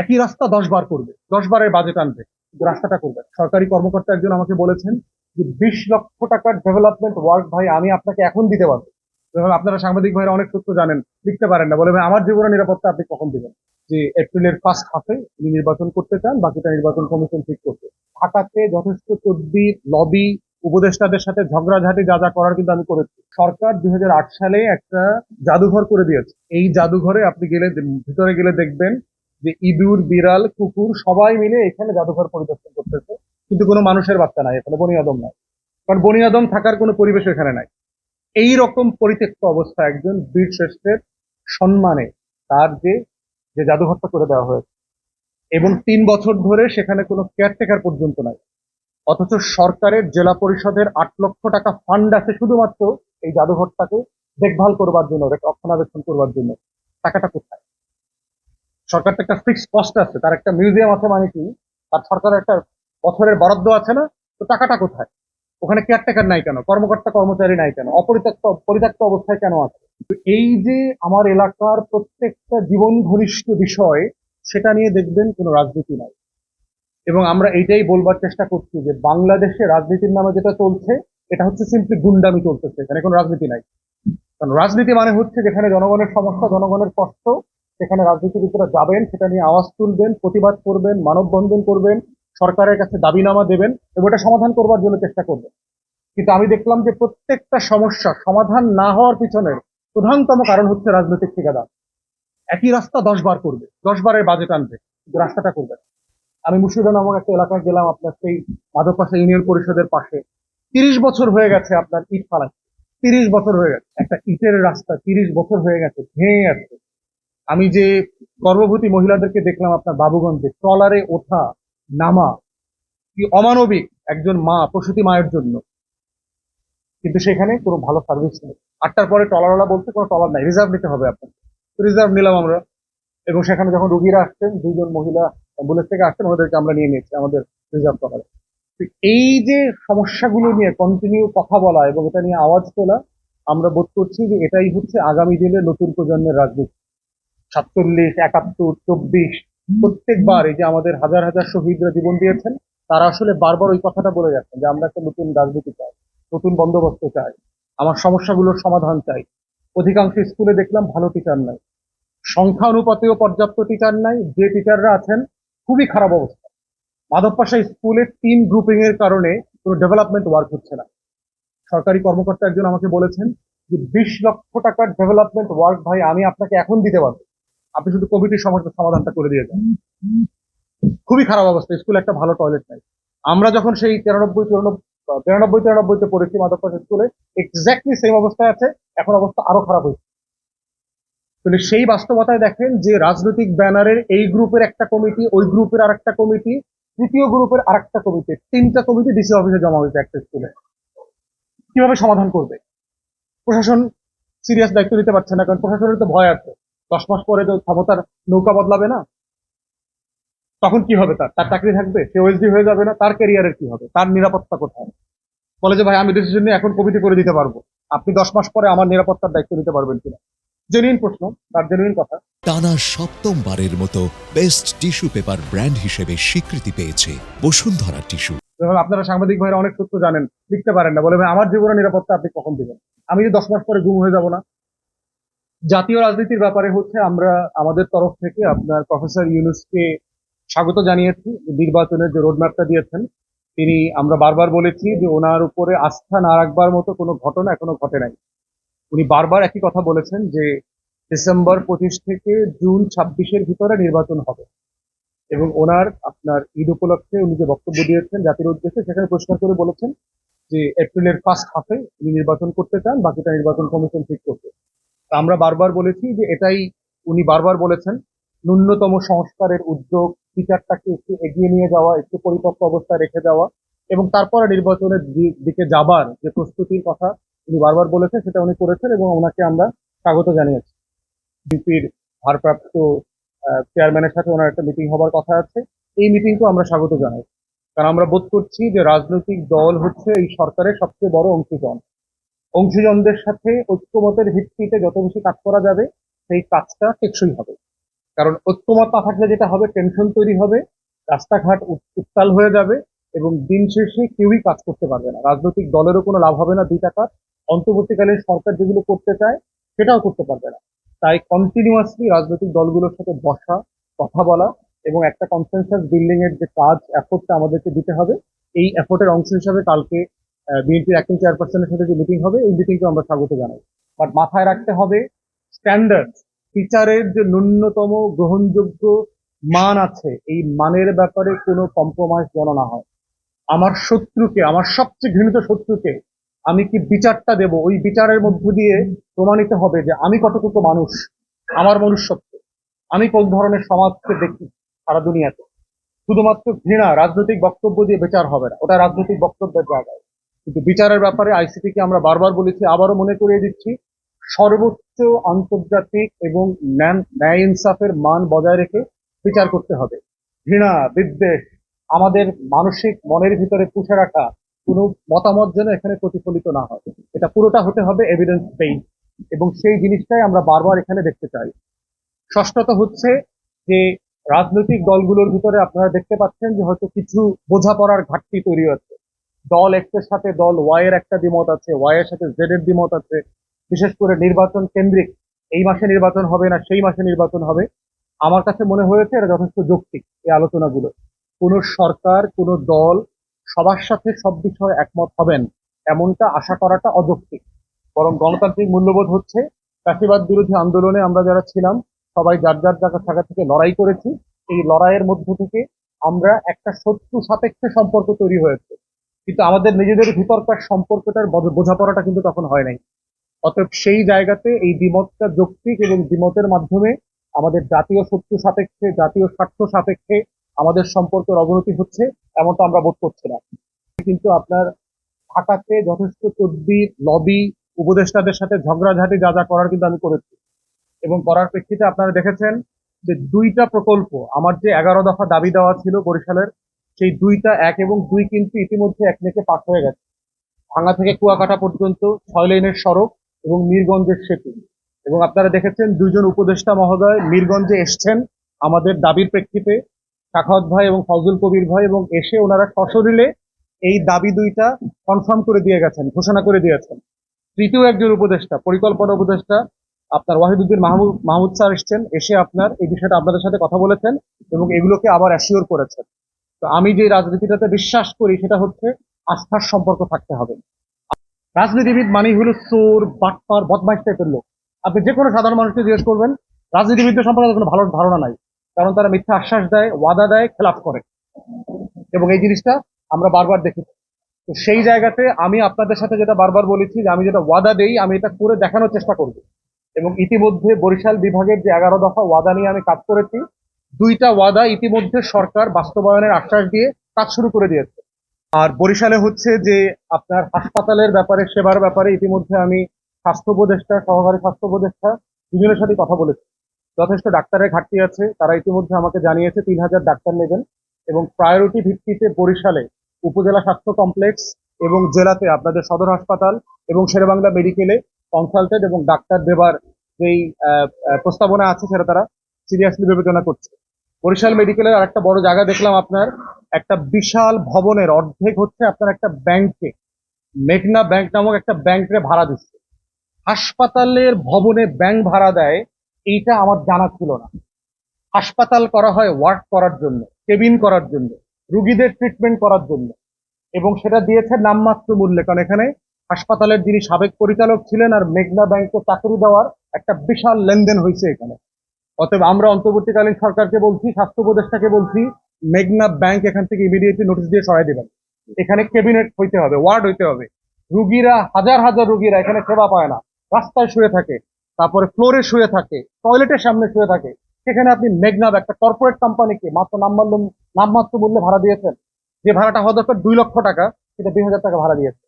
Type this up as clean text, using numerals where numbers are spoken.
একই রাস্তা 10 বার করবে, 10 বারের বাজেট আনবে, কিন্তু রাস্তাটা করবে না। সরকারি কর্মকর্তা একজন আমাকে বলেছেন যে 20 লক্ষ টাকার ডেভেলপমেন্ট ওয়ার্ক ভাই আমি আপনাকে এখন দিতে পারবো। এবং আপনারা সাংবাদিক ভাইরা অনেক তথ্য জানেন, লিখতে পারেন না, বলে ভাই আমার জীবনের নিরাপত্তা আপনি কখন দিবেন? যে এপ্রিলের ফার্স্ট হাফে উনি নির্বাচন করতে চান, বাকিটা নির্বাচন কমিশন ঠিক করছে। ঢাকাতে যথেষ্ট তদবির, লবি, উপদেষ্টাদের সাথে ঝগড়াঝাটি যা যা করার কিন্তু আমি করেছি। সরকার 2008 সালে একটা জাদুঘর করে দিয়েছে। এই জাদুঘরে আপনি গেলে, ভিতরে গেলে দেখবেন যে ইঁদুর, বিড়াল, কুকুর সবাই মিলে এখানে জাদুঘর পরিদর্শন করতেছে, কিন্তু কোনো মানুষের বাচ্চা নাই এখানে, বনি আদম নাই। কারণ বনি আদম থাকার কোনো পরিবেশ এখানে নাই। এই রকম পরিত্যক্ত অবস্থা একজন বীর শ্রেষ্ঠের সম্মানে তার যে যে জাদুঘরটা করে দেওয়া হয়েছে, এবং 3 বছর ধরে সেখানে কোনো কেয়ারটেকার পর্যন্ত নাই। অথচ সরকারের জেলা পরিষদের 8 লক্ষ টাকা ফান্ড আছে শুধুমাত্র এই জাদুঘরটাকে দেখভাল করবার জন্য, রক্ষণাবেক্ষণ করবার জন্য। টাকাটা কোথায়? সরকার তো একটা ফিক্সড কস্ট আছে, তার একটা মিউজিয়াম আছে, মানে কি তার সরকারের একটা বছরের বরাদ্দ আছে না? তো টাকাটা কোথায়? ওখানে কেয়ারটেকার নাই কেন? কর্মকর্তা কর্মচারী নাই কেন? পরিত্যক্ত অবস্থায় কেন আছে? তো এই যে আমার এলাকার প্রত্যেকটা জীবন ঘনিষ্ঠ বিষয়, সেটা নিয়ে দেখবেন কোনো রাজনীতি নাই। এবং আমরা এইটাই বলবার চেষ্টা করছি যে বাংলাদেশে রাজনীতির নামে যেটা চলছে, এটা হচ্ছে সিম্পলি গুন্ডামি চলতেছে, এখানে কোনো রাজনীতি নাই। কারণ রাজনীতি মানে হচ্ছে যেখানে জনগণের সমস্যা, জনগণের কষ্ট, সেখানে রাজনীতিবিদরা যাবেন, সেটা নিয়ে আওয়াজ তুলবেন, প্রতিবাদ করবেন, মানববন্ধন করবেন, সরকারের কাছে দাবিনামা দেবেন এবং এটা সমাধান করবার জন্য চেষ্টা করবেন। কিন্তু আমি দেখলাম যে প্রত্যেকটা সমস্যা সমাধান না হওয়ার পিছনের প্রধানতম কারণ হচ্ছে রাজনৈতিক ঠিকাদার। একই রাস্তা 10 বার করবে, 10 বারের বাজেট আনবে, কিন্তু রাস্তাটা করবে না। আমি মুর্শিদা নামক একটা এলাকায় গেলাম, আপনার সেই মাধবপাশা ইউনিয়ন পরিষদের পাশে। 30 বছর হয়ে গেছে আপনার ইট ফালাচ্ছে, 30 বছর হয়ে গেছে একটা ইটের রাস্তা, 30 বছর হয়ে গেছে ভেঙে গেছে। আমি যে গর্ভবতী মহিলাদেরকে দেখলাম আপনার বাবুগঞ্জে, ট্রলারে ওঠা নামা, কি অমানবিক একজন মা, প্রসূতি মায়ের জন্য। কিন্তু সেখানে কোনো ভালো সার্ভিস নেই। 8টার পরে ট্রলারওয়ালা বলতে কোনো ট্রলার নাই, রিজার্ভ নিতে হবে আপনাকে। রিজার্ভ নিলাম আমরা, এবং সেখানে যখন রুগীরা আসছেন, 2জন মহিলা অ্যাম্বুলেন্স থেকে আসছেন, ওদেরকে আমরা নিয়ে নিয়েছি আমাদের রিজার্ভ ট্রলারে। এই যে সমস্যাগুলো নিয়ে কন্টিনিউ কথা বলা এবং এটা নিয়ে আওয়াজ তোলা, আমরা বোধ করছি যে এটাই হচ্ছে আগামী দিনে নতুন প্রজন্মের রাজনীতি। 47, 71, 24, প্রত্যেকবার এই যে আমাদের হাজার হাজার শহীদরা জীবন দিয়েছেন, তারা আসলে বারবার ওই কথাটা বলে যাচ্ছেন যে আমরা একটা নতুন রাজনীতি চাই, নতুন বন্দোবস্ত চাই, আমার সমস্যাগুলোর সমাধান চাই। অধিকাংশ স্কুলে দেখলাম ভালো টিচার নাই, সংখ্যা অনুপাতেও পর্যাপ্ত টিচার নাই, যে টিচাররা আছেন খুবই খারাপ অবস্থা। মাধবপাশা স্কুলে টিম গ্রুপিং এর কারণে কোনো ডেভেলপমেন্ট ওয়ার্ক হচ্ছে না। সরকারি কর্মকর্তা একজন আমাকে বলেছেন যে 20 লক্ষ টাকার ডেভেলপমেন্ট ওয়ার্ক ভাই আমি আপনাকে এখন দিতে পারবো, আপনি শুধু কমিটির সমস্যার সমাধানটা করে দিয়ে যান। খুবই খারাপ অবস্থা, স্কুলে একটা ভালো টয়লেট নাই। আমরা যখন সেই 93-94 পড়েছি মাধবপাশা স্কুলে, এক্স্যাক্টলি সেম অবস্থায় আছে, এখন অবস্থা আরো খারাপ হয়েছে। তাহলে সেই বাস্তবতায় দেখেন যে রাজনৈতিক ব্যানারের এই গ্রুপের একটা কমিটি, ওই গ্রুপের আরেকটা কমিটি, তৃতীয় গ্রুপের আরেকটা কমিটি, 3টা কমিটি ডিসি অফিসে জমা হয়েছে একটা স্কুলে। কিভাবে সমাধান করবে? প্রশাসন সিরিয়াস দায়িত্ব নিতে পারছে না, কারণ প্রশাসনের তো ভয় আছে, 10 মাস পরে তো ক্ষমতার নৌকা বদলাবে না, তখন কি হবে? তার তার চাকরি থাকবে? সে ওএসডি হয়ে যাবে না? তার ক্যারিয়ারের কি হবে? তার নিরাপত্তা কোথায়? বলে যে ভাই আমি ডিসিশন নিয়ে এখন কমিটি করে দিতে পারবো, আপনি 10 মাস পরে আমার নিরাপত্তার দায়িত্ব নিতে পারবেন কিনা? জেনুইন প্রশ্ন, তার জেনুইন কথা। টানা সপ্তমবারের মতো বেস্ট টিস্যু পেপার ব্র্যান্ড হিসেবে স্বীকৃতি পেয়েছে বসুন্ধরা টিস্যু। এবং আপনারা সাংবাদিক ভাইরা অনেক তথ্য জানেন, লিখতে পারেন না, বলে ভাই আমার জীবনের নিরাপত্তা আপনি কখন দিবেন? আমি যে 10 মাস পরে গুম হয়ে যাব না? জাতীয় রাজনীতির ব্যাপারে হচ্ছে আমরা আমাদের তরফ থেকে আপনার প্রফেসর ইউনূসকে স্বাগত জানিয়েছি। নির্বাচনের যে রোডম্যাপটা দিয়েছেন, তিনি, আমরা বারবার বলেছি যে ওনার উপরে আস্থা না রাখবার মতো কোনো ঘটনা এখনো ঘটে নাই। উনি বারবার একই কথা বলেছেন যে ডিসেম্বর 25 থেকে জুন 26-এর ভিতরে নির্বাচন হবে। এবং ওনার আপনার ঈদ উপলক্ষে উনি যে বক্তব্য দিয়েছেন জাতির উদ্দেশ্যে, সেখানে পরিষ্কার করে বলেছেন যে এপ্রিলের ফার্স্ট হাফে উনি নির্বাচন করতে চান, বাকিটা নির্বাচন কমিশন ঠিক করবে। তা আমরা বারবার বলেছি যে এটাই উনি বারবার বলেছেন, ন্যূনতম সংস্কারের উদ্যোগ, বিচারটাকে একটু এগিয়ে নিয়ে যাওয়া, একটু পরিপক্ক অবস্থায় রেখে দেওয়া, এবং তারপরে নির্বাচনের দিকে যাবার যে প্রস্তুতির কথা উনি বারবার বলেছেন, সেটা উনি করেছেন এবং ওনাকে আমরা স্বাগত জানিয়েছি। বিপির ভারপ্রাপ্ত চেয়ারম্যানের সাথে ওনার একটা মিটিং হবার কথা আছে, এই মিটিংকেও আমরা স্বাগত জানাই। কারণ আমরা বোধ করছি যে রাজনৈতিক দল হচ্ছে এই সরকারের সবচেয়ে বড় অংশীজন। অংশীজনদের সাথে ঐক্যমতের ভিত্তিতে যত বেশি কাজ করা যাবে, সেই কাজটা টেকসই হবে। কারণ ঐক্যমত না থাকলে যেটা হবে, টেনশন তৈরি হবে, রাস্তাঘাট উত্তাল হয়ে যাবে, এবং দিন শেষে কেউই কাজ করতে পারবে না। রাজনৈতিক দলেরও কোনো লাভ হবে না, 2 টাকা অন্তর্বর্তীকালীন সরকার যেগুলো করতে চায় সেটাও করতে পারবে না। তাই কন্টিনিউয়াসলি রাজনৈতিক দলগুলোর সাথে বসা, কথা বলা, এবং একটা কনসেনসাস বিল্ডিং এর যে কাজ, এফোর্টটা আমাদেরকে দিতে হবে। এই এফোর্টের অংশ হিসাবে কালকে বিএনপির অ্যাক্টিং চেয়ারপারসনের সাথে যে মিটিং হবে, এই মিটিংকে আমরা স্বাগত জানাই। বাট মাথায় রাখতে হবে, স্ট্যান্ডার্ড টিচারের যে ন্যূনতম গ্রহণযোগ্য মান আছে, এই মানের ব্যাপারে কোনো কম্প্রোমাইজ যেন না হয়। আমার শত্রুকে, আমার সবচেয়ে ঘৃণিত শত্রুকে আমি কি বিচারটা দেব, ওই বিচারের মধ্য দিয়ে প্রমাণিত হবে যে আমি কতটুকু মানুষ, আমার মনুষ্যত্ব, আমি কোন ধরনের সমাজকে দেখি সারা দুনিয়াতে। শুধুমাত্র ঘৃণা, রাজনৈতিক বক্তব্য দিয়ে বিচার হবে না, ওটা রাজনৈতিক বক্তব্যের জায়গায়। কিন্তু বিচারের ব্যাপারে আইসিটিকে আমরা বারবার বলেছি, আবারও মনে করিয়ে দিচ্ছি, সর্বোচ্চ আন্তর্জাতিক এবং ন্যায় ইনসাফের মান বজায় রেখে বিচার করতে হবে। ঘৃণা, বিদ্বেষ, আমাদের মানসিক মনের ভিতরে পুষে রাখা কোনো মতামত যেন এখানে প্রতিফলিত না হয়। এটা পুরোটা হতে হবে এভিডেন্স বেসড, এবং সেই জিনিসটাই আমরা বারবার এখানে দেখতে চাই। ষষ্ঠত হচ্ছে যে, রাজনৈতিক দলগুলোর ভিতরে আপনারা দেখতে পাচ্ছেন যে হয়তো কিছু বোঝাপড়ার ঘাটতি তৈরি হচ্ছে। দল এক্স এর সাথে দল ওয়াই এর একটা দ্বিমত আছে, ওয়াই এর সাথে জেড এর দ্বিমত আছে, বিশেষ করে নির্বাচন কেন্দ্রিক, এই মাসে নির্বাচন হবে না সেই মাসে নির্বাচন হবে। আমার কাছে মনে হয়েছে এটা যথেষ্ট যৌক্তিক, এই আলোচনাগুলো। কোন সরকার, কোন দল সবার সাথে সব বিষয়ে একমত হবেন এমনটা আশা করাটা অযৌক্তিক। বরং গণতান্ত্রিক মূল্যবোধ হচ্ছে, ফ্যাসিবাদ বিরোধী আন্দোলনে আমরা যারা ছিলাম সবাই যার যার জায়গা থেকে লড়াই করেছি। এই লড়াইয়ের মধ্য থেকে আমরা একটা শত্রু সাপেক্ষে সম্পর্ক তৈরি হয়েছে, কিন্তু আমাদের নিজেদের ভিতরকার সম্পর্কটার বোঝাপড়াটা কিন্তু তখন হয় নাই। অতএব সেই জায়গাতে এই দ্বিমতটা যৌক্তিক, এবং দ্বিমতের মাধ্যমে আমাদের জাতীয় শত্রু সাপেক্ষে, জাতীয় স্বার্থ সাপেক্ষে আমাদের সম্পর্কের অবনতি হচ্ছে, এমনটা আমরা বোধ করছি না। কিন্তু আপনার ঢাকাতে যথেষ্ট চর্বি, লবি, উপদেষ্টাদের সাথে ঝগড়াঝাটি যা যা করার কিন্তু আমি করেছি, এবং করার প্রেক্ষিতে আপনারা দেখেছেন যে 2টা প্রকল্প, আমার যে 11 দফা দাবি দেওয়া ছিল বরিশালের, সেই 2টা 1 এবং 2 কিন্তু ইতিমধ্যে একদিকে পাস হয়ে গেছে। ভাঙ্গা থেকে কুয়াকাটা পর্যন্ত 6 লেনের সড়ক এবং মিরগঞ্জের সেতু। এবং আপনারা দেখেছেন 2জন উপদেষ্টা মহোদয় মিরগঞ্জে এসছেন আমাদের দাবির প্রেক্ষিতে, সাখাওয়াত ভাই এবং ফজল কবির ভাই, এবং এসে ওনারা সশরীরে এই দাবি 2টা কনফার্ম করে দিয়ে গেছেন, ঘোষণা করে দিয়েছেন। তৃতীয় একজন উপদেষ্টা, পরিকল্পনা উপদেষ্টা আপনার ওয়াহিদুদ্দিন মাহমুদ স্যার এসছেন, এসে আপনার এই বিষয়টা আপনাদের সাথে কথা বলেছেন এবং এগুলোকে আবার অ্যাসিওর করেছেন। তো আমি যে রাজনীতিটাতে বিশ্বাস করি সেটা হচ্ছে আস্থার সম্পর্ক থাকতে হবে। রাজনীতিবিদ মানেই হলো চোর, বাটপার, বদমাইশ টাইপের লোক। আপনি যে কোনো সাধারণ মানুষকে জিজ্ঞেস করবেন, রাজনীতিবিদদের সম্পর্কে কোনো ভালো ধারণা নাই, কারণ তারা মিথ্যা আশ্বাস দেয়, ওয়াদা দেয়, খেলাপ করে, এবং এই জিনিসটা আমরা বারবার দেখেছি। তো সেই জায়গাতে আমি আপনাদের সাথে যেটা বারবার বলেছি, যে আমি যেটা ওয়াদা দেই আমি এটা করে দেখানোর চেষ্টা করব। এবং ইতিমধ্যে বরিশাল বিভাগের যে 11 দফা ওয়াদা নিয়ে আমি কাজ করেছি, 2টা ওয়াদা ইতিমধ্যে সরকার বাস্তবায়নের আশ্বাস দিয়ে কাজ শুরু করে দিয়েছে। আর বরিশালে হচ্ছে যে আপনার হাসপাতালের ব্যাপারে, সেবার ব্যাপারে ইতিমধ্যে আমি স্বাস্থ্য উপদেষ্টা, সহকারী স্বাস্থ্য উপদেষ্টা দুজনের সাথে কথা বলেছি। যথেষ্ট ডাক্তারের ঘাটতি আছে, তারা ইতিমধ্যে আমাকে জানিয়েছে 3000 ডাক্তার নেবেন, এবং প্রায়োরিটি ভিত্তিতে বরিশালে উপজেলা স্বাস্থ্য কমপ্লেক্স এবং জেলাতে আপনাদের সদর হাসপাতাল এবং শেরেবাংলা মেডিকেলে কনসালটেন্ট এবং ডাক্তার দেবার যেই প্রস্তাবনা আছে সেটা তারা সিরিয়াসলি বিবেচনা করছে। বরিশাল মেডিকেলের আরেকটা বড় জায়গা দেখলাম, আপনার একটা বিশাল ভবনের অর্ধেক হচ্ছে আপনার একটা ব্যাংকে, মেঘনা ব্যাংক নামক একটা ব্যাংকে ভাড়া দিচ্ছে। হাসপাতালের ভবনে ব্যাংক ভাড়া দেয়, এইটা আমার জানা ছিল না। হাসপাতাল করা হয় ওয়ার্ক করার জন্য, কেবিন করার জন্য, রুগীদের ট্রিটমেন্ট করার জন্য, এবং সেটা দিয়েছে নামমাত্র মূল্যে। কারণ এখানে হাসপাতালের যিনি সাবেক পরিচালক ছিলেন আর মেঘনা ব্যাংকে চাকরি দেওয়ার একটা বিশাল লেনদেন হয়েছে এখানে। অতএব আমরা অন্তর্বর্তীকালীন সরকারকে বলছি, স্বাস্থ্য উপদেষ্টাকে বলছি, মেঘনা ব্যাংক এখান থেকে ইমিডিয়েটলি নোটিশ দিয়ে সরাই দেবেন। এখানে ক্যাবিনেট হইতে হবে, ওয়ার্ড হইতে হবে। রুগীরা, হাজার হাজার রুগীরা এখানে সেবা পায় না, রাস্তায় শুয়ে থাকে, তারপরে ফ্লোরে শুয়ে থাকে, টয়লেটের সামনে শুয়ে থাকে। সেখানে আপনি মেঘনা একটা কর্পোরেট কোম্পানিকে মাত্র নামমাত্র মূল্যে ভাড়া দিয়েছেন। যে ভাড়াটা হওয়া দরকার 2 লক্ষ টাকা, সেটা 2000 টাকা ভাড়া দিয়েছে।